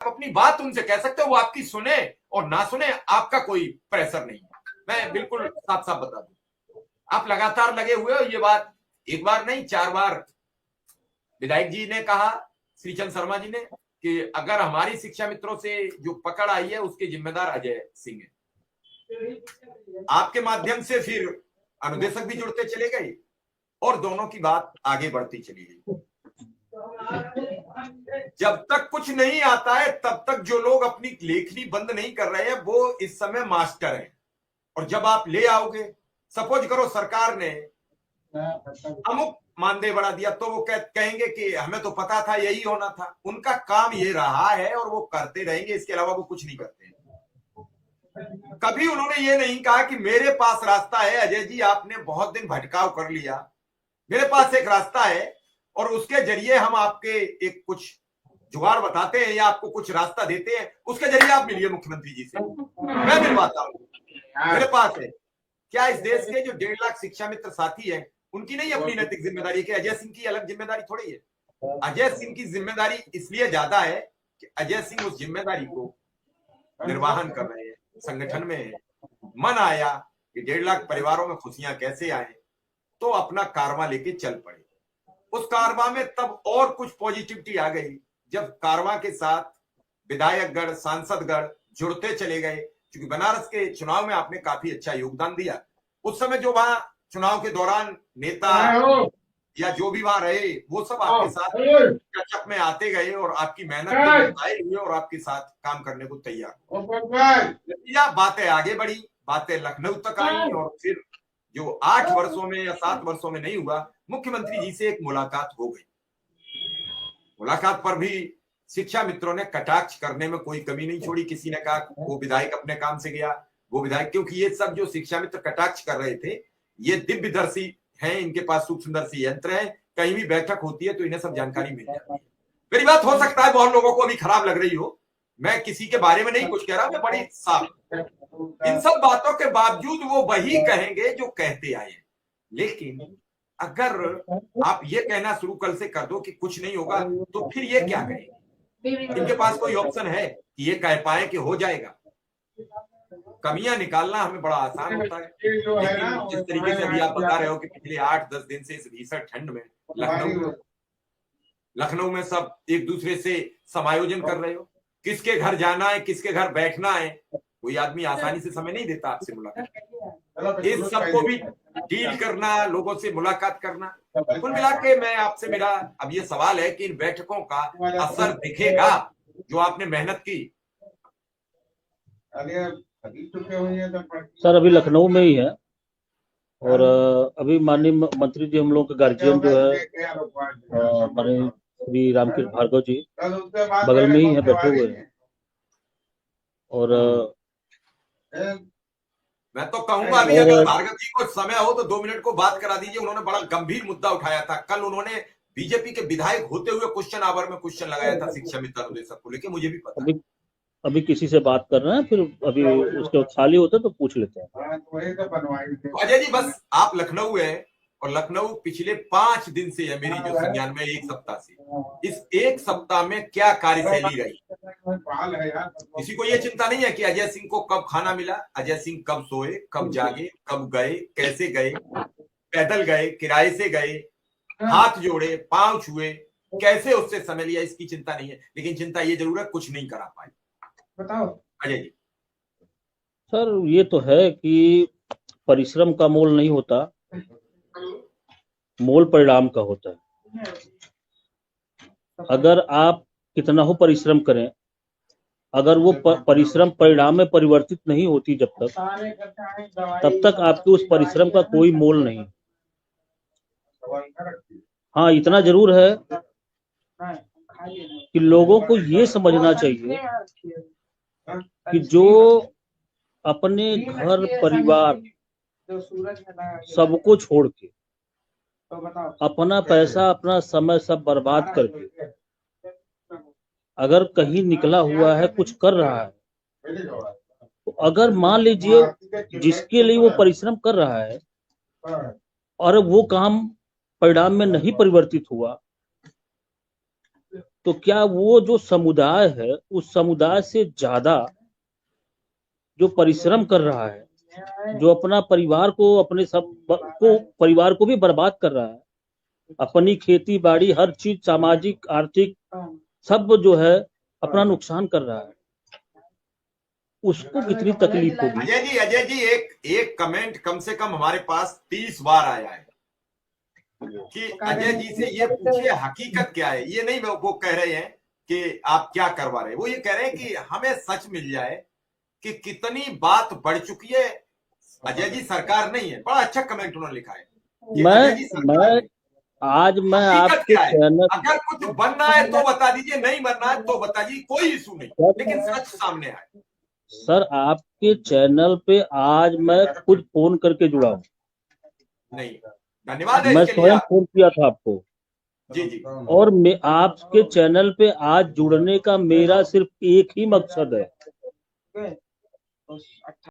अपनी बात उनसे कह सकते हो, वो आपकी सुने और ना सुने, आपका कोई प्रेशर नहीं है। मैं बिल्कुल साफ साफ बता दूं, आप लगातार लगे हुए हो। ये बात एक बार नहीं 4 बार विधायक जी ने कहा, श्रीचंद शर्मा जी ने, कि अगर हमारी शिक्षा मित्रों से जो पकड़ आई है उसके जिम्मेदार अजय सिंह है। आपके माध्यम से फिर अनुदेशक भी जुड़ते चले गए और दोनों की बात आगे बढ़ती चली गई। जब तक कुछ नहीं आता है तब तक जो लोग अपनी लेखनी बंद नहीं कर रहे हैं वो इस समय मास्टर हैं। और जब आप ले आओगे, सपोज करो सरकार ने अमुक मानदेय बढ़ा दिया, तो वो कहेंगे कि हमें तो पता था यही होना था। उनका काम ये रहा है और वो करते रहेंगे, इसके अलावा वो कुछ नहीं करते हैं। कभी उन्होंने ये नहीं कहा कि मेरे पास रास्ता है, अजय जी आपने बहुत दिन भटकाव कर लिया, मेरे पास एक रास्ता है और उसके जरिए हम आपके एक कुछ जुगाड़ बताते हैं या आपको कुछ रास्ता देते हैं, उसके जरिए आप मिलिए मुख्यमंत्री जी से, मैं मिलवाता हूं, मेरे पास है। क्या इस देश के जो 1.5 लाख शिक्षा मित्र साथी है उनकी नहीं अपनी नैतिक जिम्मेदारी है? अजय सिंह की अलग जिम्मेदारी थोड़ी है। अजय सिंह की जिम्मेदारी इसलिए ज्यादा है कि अजय सिंह उस जिम्मेदारी को निर्वाहन कर रहे हैं, संगठन में है। मन आया कि 1.5 लाख परिवारों में खुशियां कैसे आए, तो अपना कारवा लेके चल पड़े। उस कारवा में तब और कुछ पॉजिटिविटी आ गई जब कारवा के साथ विधायकगण, सांसदगण जुड़ते चले गए। क्योंकि बनारस के चुनाव में आपने काफी अच्छा योगदान दिया। उस समय जो वहां चुनाव के दौरान नेता या जो भी वहां रहे वो सब आपके साथ टचअप में आते गए और आपकी मेहनत के हुए और आपके साथ काम करने को तैयार हुए। बातें आगे बढ़ी, बातें लखनऊ तक आई और फिर जो 8 वर्षों में या 7 वर्षों में नहीं हुआ, मुख्यमंत्री जी से एक मुलाकात हो गई। मुलाकात पर भी शिक्षा मित्रों ने कटाक्ष करने में कोई कमी नहीं छोड़ी। किसी ने कहा वो विधायक अपने काम से गया, वो विधायक, क्योंकि ये सब जो शिक्षा मित्र कटाक्ष कर रहे थे ये दिव्यदर्शी हैं, इनके पास सूक्ष्मदर्शी यंत्र है, कहीं भी बैठक होती है तो इन्हें सब जानकारी मिल जाती है। मेरी बात हो सकता है बहुत लोगों को अभी खराब लग रही हो, मैं किसी के बारे में नहीं कुछ कह रहा, मैं बड़ी साफ। इन सब बातों के बावजूद वो वही कहेंगे जो कहते आए। लेकिन अगर आप ये कहना शुरू कल से कर दो कि कुछ नहीं होगा, तो फिर ये क्या कहेंगे? इनके पास कोई ऑप्शन है कि ये कह पाए कि हो जाएगा? कमियां निकालना हमें बड़ा आसान होता है, लेकिन जिस तरीके से अभी आप बता रहे हो कि पिछले 8-10 दिन से इस भीषण ठंड में लखनऊ में सब एक दूसरे से समायोजन कर रहे हो, किसके घर जाना है, किसके घर बैठना है, कोई आदमी आसानी से समय नहीं देता आपसे मुलाकात। इस सबको भी डील करना, लोगों से मुलाकात करना, कुल मिला के मैं आपसे, मेरा अब ये सवाल है कि इन बैठकों का असर दिखेगा जो आपने मेहनत की? सर अभी लखनऊ में ही है और अभी माननीय मंत्री जी हम लोग के गार्जियन जो है हमारे श्री रामकृष्ण भार्गव जी बगल में ही है, बैठे हुए हैं। और मैं तो कहूंगा अभी अगर भार्गव जी को समय हो तो 2 मिनट को बात करा दीजिए। उन्होंने बड़ा गंभीर मुद्दा उठाया था कल। उन्होंने बीजेपी के विधायक होते हुए क्वेश्चन आवर में क्वेश्चन लगाया था शिक्षा मित्र अनुदेशक को लेकर, मुझे भी पता। अभी किसी से बात कर रहे हैं, फिर अभी उसके खाली होते तो पूछ लेते हैं। अजय जी बस आप लखनऊ है और लखनऊ पिछले 5 दिन से है मेरी जो संज्ञान में, 1 सप्ताह से। इस 1 सप्ताह में क्या कार्यशैली रही? किसी को ये चिंता नहीं है कि अजय सिंह को कब खाना मिला, अजय सिंह कब सोए, कब जागे, कब गए, कैसे गए, पैदल गए, किराए से गए, हाथ जोड़े, पांव छुए, कैसे उससे समय लिया, इसकी चिंता नहीं है। लेकिन चिंता ये जरूर है कुछ नहीं करा पाए। बताओ अजय जी। सर ये तो है कि परिश्रम का मोल नहीं होता, मोल परिणाम का होता है। अगर आप कितना हो परिश्रम करें, अगर वो परिश्रम परिणाम में परिवर्तित नहीं होती जब तब तक आपके उस परिश्रम का कोई मोल नहीं। हाँ इतना जरूर है कि लोगों को ये समझना चाहिए कि जो अपने घर परिवार सबको छोड़ के अपना पैसा अपना समय सब बर्बाद करके अगर कहीं निकला हुआ है, कुछ कर रहा है, तो अगर मान लीजिए जिसके लिए वो परिश्रम कर रहा है और वो काम परिणाम में नहीं परिवर्तित हुआ, तो क्या वो जो समुदाय है उस समुदाय से ज्यादा जो परिश्रम कर रहा है, जो अपना परिवार को अपने सब को परिवार को भी बर्बाद कर रहा है, अपनी खेती बाड़ी हर चीज सामाजिक आर्थिक सब जो है अपना नुकसान कर रहा है, उसको कितनी तकलीफ होगी। अजय जी एक कमेंट कम से कम हमारे पास 30 बार आया है कि अजय जी से ये पूछिए हकीकत क्या है। ये नहीं वो कह रहे हैं कि आप क्या करवा रहे हैं, वो ये कह रहे हैं कि हमें सच मिल जाए कि कितनी बात बढ़ चुकी है। अजय जी सरकार नहीं है। बड़ा अच्छा कमेंट उन्होंने लिखा है कि अजय जी सरकार नहीं। आज मैं हकीकत आपके क्या है? चैनल, अगर कुछ बनना है तो बता दीजिए, नहीं बनना है तो बता दीजिए, कोई इशू नहीं, लेकिन सच सामने आए। सर आपके चैनल पे आज मैं खुद फोन करके जुड़ा हूँ। नहीं, धन्यवाद है मैं इसके लिए स्वयं आप। फोन किया था आपको। जी जी। और मैं आपके चैनल पे आज जुड़ने का मेरा सिर्फ एक ही मकसद है